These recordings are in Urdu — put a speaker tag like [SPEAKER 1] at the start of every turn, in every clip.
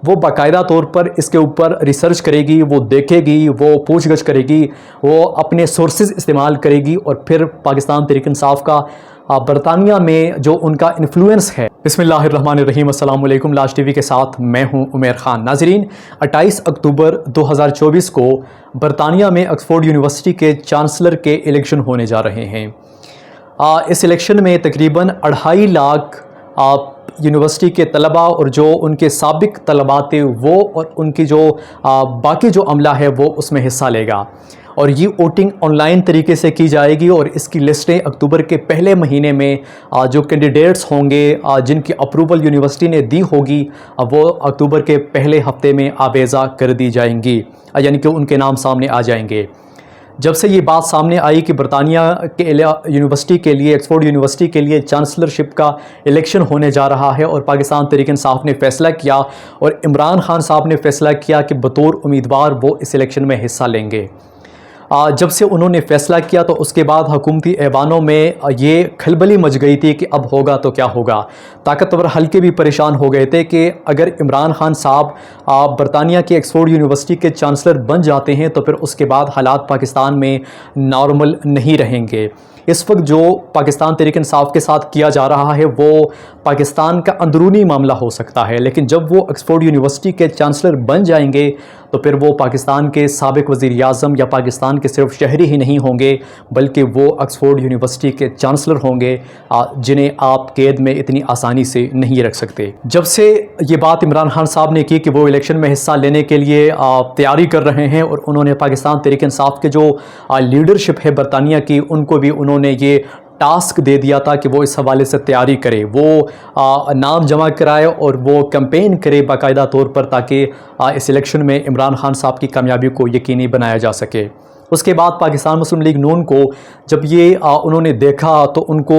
[SPEAKER 1] وہ باقاعدہ طور پر اس کے اوپر ریسرچ کرے گی، وہ دیکھے گی، وہ پوچھ گچھ کرے گی، وہ اپنے سورسز استعمال کرے گی، اور پھر پاکستان تحریک انصاف کا برطانیہ میں جو ان کا انفلوئنس ہے۔ بسم اللہ الرحمن الرحیم، السلام علیکم۔ لاش ٹی وی کے ساتھ میں ہوں عمیر خان۔ ناظرین، 28 اکتوبر 2024 کو برطانیہ میں آکسفورڈ یونیورسٹی کے چانسلر کے الیکشن ہونے جا رہے ہیں۔ اس الیکشن میں تقریباً 2.5 لاکھ یونیورسٹی کے طلباء اور جو ان کے سابق طلباء تھے وہ اور ان کی جو باقی جو عملہ ہے وہ اس میں حصہ لے گا، اور یہ ووٹنگ آن لائن طریقے سے کی جائے گی، اور اس کی لسٹیں اکتوبر کے پہلے مہینے میں جو کینڈیڈیٹس ہوں گے جن کی اپروول یونیورسٹی نے دی ہوگی وہ اکتوبر کے پہلے ہفتے میں آویزہ کر دی جائیں گی، یعنی کہ ان کے نام سامنے آ جائیں گے۔ جب سے یہ بات سامنے آئی کہ برطانیہ کے یونیورسٹی کے لیے، آکسفورڈ یونیورسٹی کے لیے چانسلرشپ کا الیکشن ہونے جا رہا ہے، اور پاکستان تحریک انصاف نے فیصلہ کیا اور عمران خان صاحب نے فیصلہ کیا کہ بطور امیدوار وہ اس الیکشن میں حصہ لیں گے، جب سے انہوں نے فیصلہ کیا تو اس کے بعد حکومتی ایوانوں میں یہ کھلبلی مچ گئی تھی کہ اب ہوگا تو کیا ہوگا۔ طاقتور حلقے بھی پریشان ہو گئے تھے کہ اگر عمران خان صاحب برطانیہ کے آکسفورڈ یونیورسٹی کے چانسلر بن جاتے ہیں تو پھر اس کے بعد حالات پاکستان میں نارمل نہیں رہیں گے۔ اس وقت جو پاکستان تحریک انصاف کے ساتھ کیا جا رہا ہے وہ پاکستان کا اندرونی معاملہ ہو سکتا ہے، لیکن جب وہ آکسفورڈ یونیورسٹی کے چانسلر بن جائیں گے تو پھر وہ پاکستان کے سابق وزیر اعظم یا پاکستان کے صرف شہری ہی نہیں ہوں گے بلکہ وہ آکسفورڈ یونیورسٹی کے چانسلر ہوں گے، جنہیں آپ قید میں اتنی آسانی سے نہیں رکھ سکتے۔ جب سے یہ بات عمران خان صاحب نے کی کہ وہ الیکشن میں حصہ لینے کے لیے تیاری کر رہے ہیں، اور انہوں نے پاکستان تحریک انصاف کے جو لیڈرشپ ہے برطانیہ کی ان کو بھی انہوں نے یہ ٹاسک دے دیا تھا کہ وہ اس حوالے سے تیاری کرے، وہ نام جمع کرائے اور وہ کیمپین کرے باقاعدہ طور پر تاکہ اس الیکشن میں عمران خان صاحب کی کامیابی کو یقینی بنایا جا سکے۔ اس کے بعد پاکستان مسلم لیگ نون کو جب یہ انہوں نے دیکھا تو ان کو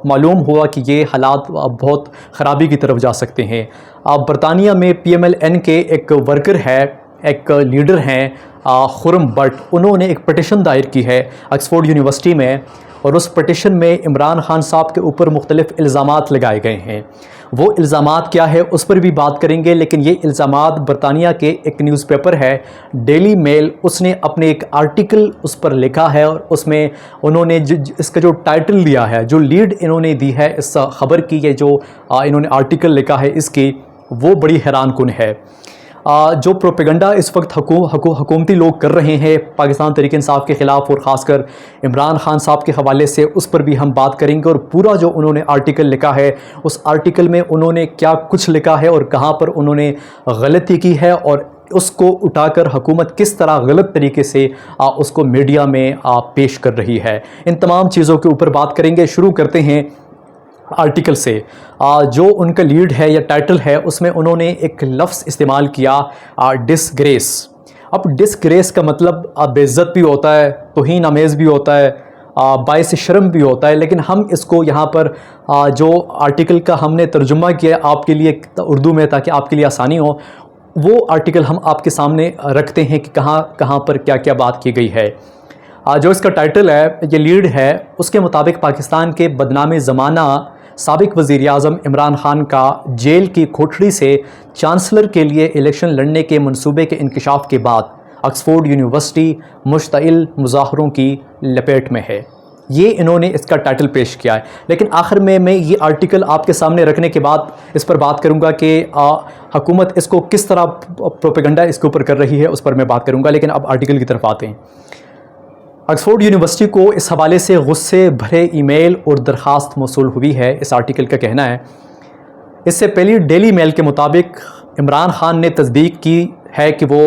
[SPEAKER 1] معلوم ہوا کہ یہ حالات بہت خرابی کی طرف جا سکتے ہیں۔ برطانیہ میں PMLN کے ایک ورکر ہے، ایک لیڈر ہیں خرم بٹ، انہوں نے ایک پٹیشن دائر کی ہے آکسفورڈ یونیورسٹی میں، اور اس پٹیشن میں عمران خان صاحب کے اوپر مختلف الزامات لگائے گئے ہیں۔ وہ الزامات کیا ہے اس پر بھی بات کریں گے، لیکن یہ الزامات برطانیہ کے ایک نیوز پیپر ہے ڈیلی میل، اس نے اپنے ایک آرٹیکل اس پر لکھا ہے، اور اس میں انہوں نے اس کا جو ٹائٹل دیا ہے، جو لیڈ انہوں نے دی ہے اس خبر کی، یہ جو انہوں نے آرٹیکل لکھا ہے اس کی، وہ بڑی حیران کن ہے۔ جو پروپیگنڈا اس وقت حکومتی لوگ کر رہے ہیں پاکستان تحریک انصاف کے خلاف، اور خاص کر عمران خان صاحب کے حوالے سے، اس پر بھی ہم بات کریں گے، اور پورا جو انہوں نے آرٹیکل لکھا ہے اس آرٹیکل میں انہوں نے کیا کچھ لکھا ہے اور کہاں پر انہوں نے غلطی کی ہے، اور اس کو اٹھا کر حکومت کس طرح غلط طریقے سے اس کو میڈیا میں پیش کر رہی ہے۔ ان تمام چیزوں کے اوپر بات کریں گے۔ شروع کرتے ہیں آرٹیکل سے۔ جو ان کا لیڈ ہے یا ٹائٹل ہے اس میں انہوں نے ایک لفظ استعمال کیا ڈسگریس۔ اب ڈسگریس کا مطلب بے عزت بھی ہوتا ہے، توہین آمیز بھی ہوتا ہے، باعث شرم بھی ہوتا ہے، لیکن ہم اس کو یہاں پر جو آرٹیکل کا ہم نے ترجمہ کیا آپ کے لیے اردو میں تاکہ آپ کے لیے آسانی ہو، وہ آرٹیکل ہم آپ کے سامنے رکھتے ہیں کہ کہاں پر کیا کیا بات کی گئی ہے۔ جو اس کا ٹائٹل ہے، یہ لیڈ ہے، اس کے مطابق پاکستان کے بدنام زمانہ سابق وزیر اعظم عمران خان کا جیل کی کوٹڑی سے چانسلر کے لیے الیکشن لڑنے کے منصوبے کے انکشاف کے بعد آکسفورڈ یونیورسٹی مشتعل مظاہروں کی لپیٹ میں ہے۔ یہ انہوں نے اس کا ٹائٹل پیش کیا ہے، لیکن آخر میں یہ آرٹیکل آپ کے سامنے رکھنے کے بعد اس پر بات کروں گا کہ حکومت اس کو کس طرح پروپیگنڈا اس کے اوپر کر رہی ہے، اس پر میں بات کروں گا، لیکن اب آرٹیکل کی طرف آتے ہیں۔ آکسفورڈ یونیورسٹی کو اس حوالے سے غصے بھرے ای میل اور درخواست موصول ہوئی ہے، اس آرٹیکل کا کہنا ہے۔ اس سے پہلی ڈیلی میل کے مطابق عمران خان نے تصدیق کی ہے کہ وہ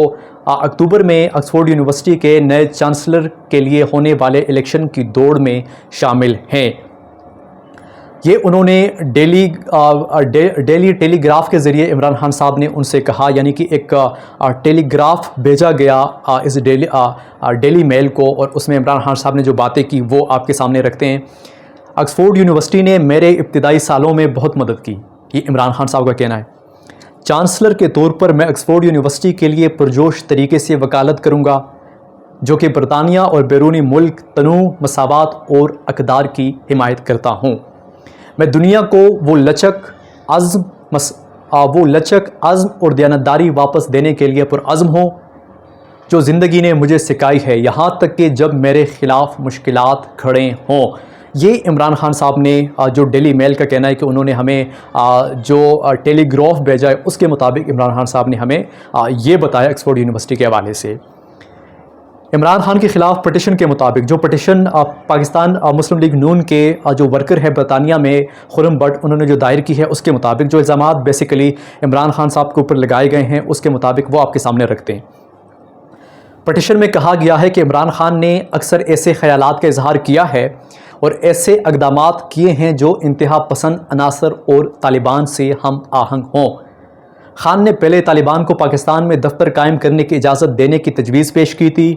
[SPEAKER 1] اکتوبر میں آکسفورڈ یونیورسٹی کے نئے چانسلر کے لیے ہونے والے الیکشن کی دوڑ میں شامل ہیں۔ یہ انہوں نے ڈیلی ٹیلی گراف کے ذریعے عمران خان صاحب نے ان سے کہا، یعنی کہ ایک ٹیلی گراف بھیجا گیا اس ڈیلی میل کو، اور اس میں عمران خان صاحب نے جو باتیں کی وہ آپ کے سامنے رکھتے ہیں۔ آکسفورڈ یونیورسٹی نے میرے ابتدائی سالوں میں بہت مدد کی، یہ عمران خان صاحب کا کہنا ہے۔ چانسلر کے طور پر میں آکسفورڈ یونیورسٹی کے لیے پرجوش طریقے سے وکالت کروں گا، جو کہ برطانیہ اور بیرونی ملک تنوع، مساوات اور اقدار کی حمایت کرتا ہوں۔ میں دنیا کو وہ لچک، عزم، وہ لچک، عزم اور دیانتداری واپس دینے کے لیے پرعزم ہوں جو زندگی نے مجھے سکھائی ہے، یہاں تک کہ جب میرے خلاف مشکلات کھڑے ہوں۔ یہ عمران خان صاحب نے جو ڈیلی میل کا کہنا ہے کہ انہوں نے ہمیں جو ٹیلی گراف بھیجا ہے اس کے مطابق عمران خان صاحب نے ہمیں یہ بتایا آکسفورڈ یونیورسٹی کے حوالے سے۔ عمران خان کے خلاف پٹیشن کے مطابق، جو پٹیشن پاکستان مسلم لیگ نون کے جو ورکر ہے برطانیہ میں خرم بٹ، انہوں نے جو دائر کی ہے اس کے مطابق جو الزامات بیسیکلی عمران خان صاحب کے اوپر لگائے گئے ہیں اس کے مطابق وہ آپ کے سامنے رکھتے ہیں۔ پٹیشن میں کہا گیا ہے کہ عمران خان نے اکثر ایسے خیالات کا اظہار کیا ہے اور ایسے اقدامات کیے ہیں جو انتہا پسند عناصر اور طالبان سے ہم آہنگ ہوں۔ خان نے پہلے طالبان کو پاکستان میں دفتر قائم کرنے کی اجازت دینے کی تجویز پیش کی تھی۔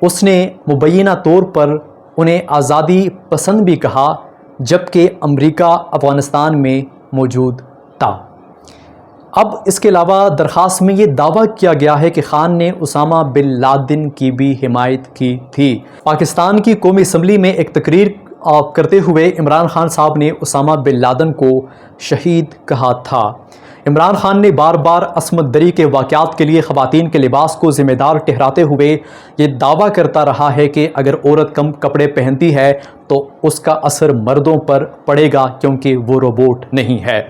[SPEAKER 1] اس نے مبینہ طور پر انہیں آزادی پسند بھی کہا جبکہ امریکہ افغانستان میں موجود تھا۔ اب اس کے علاوہ درخواست میں یہ دعویٰ کیا گیا ہے کہ خان نے اسامہ بن لادن کی بھی حمایت کی تھی۔ پاکستان کی قومی اسمبلی میں ایک تقریر کرتے ہوئے عمران خان صاحب نے اسامہ بن لادن کو شہید کہا تھا۔ عمران خان نے بار بار عصمت دری کے واقعات کے لیے خواتین کے لباس کو ذمہ دار ٹھہراتے ہوئے یہ دعویٰ کرتا رہا ہے کہ اگر عورت کم کپڑے پہنتی ہے تو اس کا اثر مردوں پر پڑے گا کیونکہ وہ روبوٹ نہیں ہے۔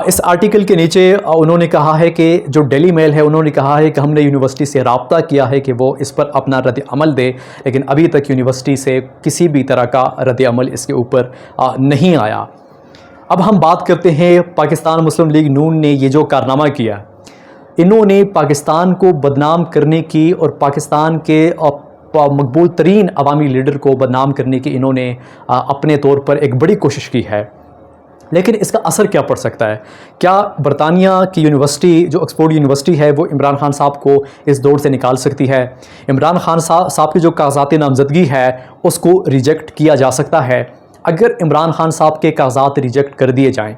[SPEAKER 1] اس آرٹیکل کے نیچے انہوں نے کہا ہے کہ جو ڈیلی میل ہے انہوں نے کہا ہے کہ ہم نے یونیورسٹی سے رابطہ کیا ہے کہ وہ اس پر اپنا رد عمل دے، لیکن ابھی تک یونیورسٹی سے کسی بھی طرح کا رد عمل اس کے اوپر نہیں آیا۔ اب ہم بات کرتے ہیں پاکستان مسلم لیگ نون نے یہ جو کارنامہ کیا، انہوں نے پاکستان کو بدنام کرنے کی اور پاکستان کے مقبول ترین عوامی لیڈر کو بدنام کرنے کی انہوں نے اپنے طور پر ایک بڑی کوشش کی ہے، لیکن اس کا اثر کیا پڑ سکتا ہے؟ کیا برطانیہ کی یونیورسٹی جو آکسفورڈ یونیورسٹی ہے وہ عمران خان صاحب کو اس دوڑ سے نکال سکتی ہے؟ عمران خان صاحب کی جو کاغذات نامزدگی ہے اس کو ریجیکٹ کیا جا سکتا ہے؟ اگر عمران خان صاحب کے کاغذات ریجیکٹ کر دیے جائیں،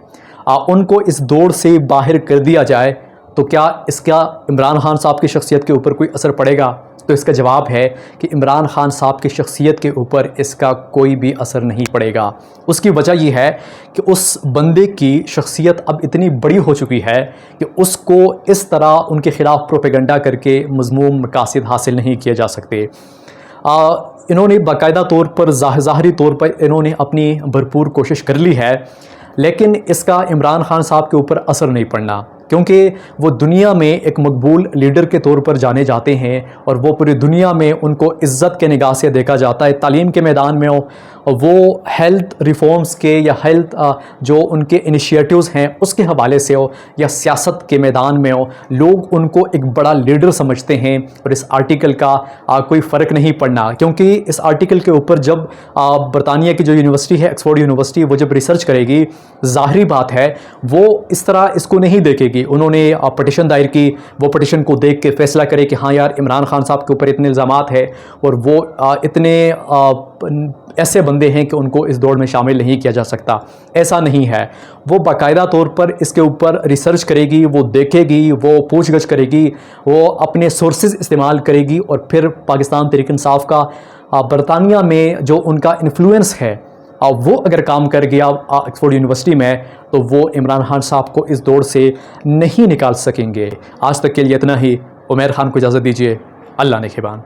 [SPEAKER 1] ان کو اس دوڑ سے باہر کر دیا جائے تو کیا اس کا عمران خان صاحب کی شخصیت کے اوپر کوئی اثر پڑے گا؟ تو اس کا جواب ہے کہ عمران خان صاحب کی شخصیت کے اوپر اس کا کوئی بھی اثر نہیں پڑے گا۔ اس کی وجہ یہ ہے کہ اس بندے کی شخصیت اب اتنی بڑی ہو چکی ہے کہ اس کو اس طرح ان کے خلاف پروپیگنڈا کر کے مذموم مقاصد حاصل نہیں کیے جا سکتے۔ انہوں نے باقاعدہ طور پر ظاہری طور پر انہوں نے اپنی بھرپور کوشش کر لی ہے، لیکن اس کا عمران خان صاحب کے اوپر اثر نہیں پڑنا، کیونکہ وہ دنیا میں ایک مقبول لیڈر کے طور پر جانے جاتے ہیں اور وہ پوری دنیا میں ان کو عزت کے نگاہ سے دیکھا جاتا ہے۔ تعلیم کے میدان میں وہ ہیلتھ ریفارمز کے یا ہیلتھ جو ان کے انیشیٹیوز ہیں اس کے حوالے سے ہو یا سیاست کے میدان میں ہو، لوگ ان کو ایک بڑا لیڈر سمجھتے ہیں، اور اس آرٹیکل کا کوئی فرق نہیں پڑنا، کیونکہ اس آرٹیکل کے اوپر جب برطانیہ کی جو یونیورسٹی ہے آکسفورڈ یونیورسٹی وہ جب ریسرچ کرے گی، ظاہری بات ہے وہ اس طرح اس کو نہیں دیکھے گی۔ انہوں نے پٹیشن دائر کی، وہ پٹیشن کو دیکھ کے فیصلہ کرے کہ ہاں یار عمران خان صاحب کے اوپر اتنے الزامات ہیں اور وہ اتنے ایسے بندے ہیں کہ ان کو اس دوڑ میں شامل نہیں کیا جا سکتا۔ ایسا نہیں ہے، وہ باقاعدہ طور پر اس کے اوپر ریسرچ کرے گی، وہ دیکھے گی، وہ پوچھ گچھ کرے گی، وہ اپنے سورسز استعمال کرے گی، اور پھر پاکستان تحریک انصاف کا برطانیہ میں جو ان کا انفلوئنس ہے وہ اگر کام کر گیا آکسفورڈ یونیورسٹی میں تو وہ عمران خان صاحب کو اس دوڑ سے نہیں نکال سکیں گے۔ آج تک کے لیے اتنا ہی۔ عمیر خان کو اجازت دیجیے، اللہ نگہبان۔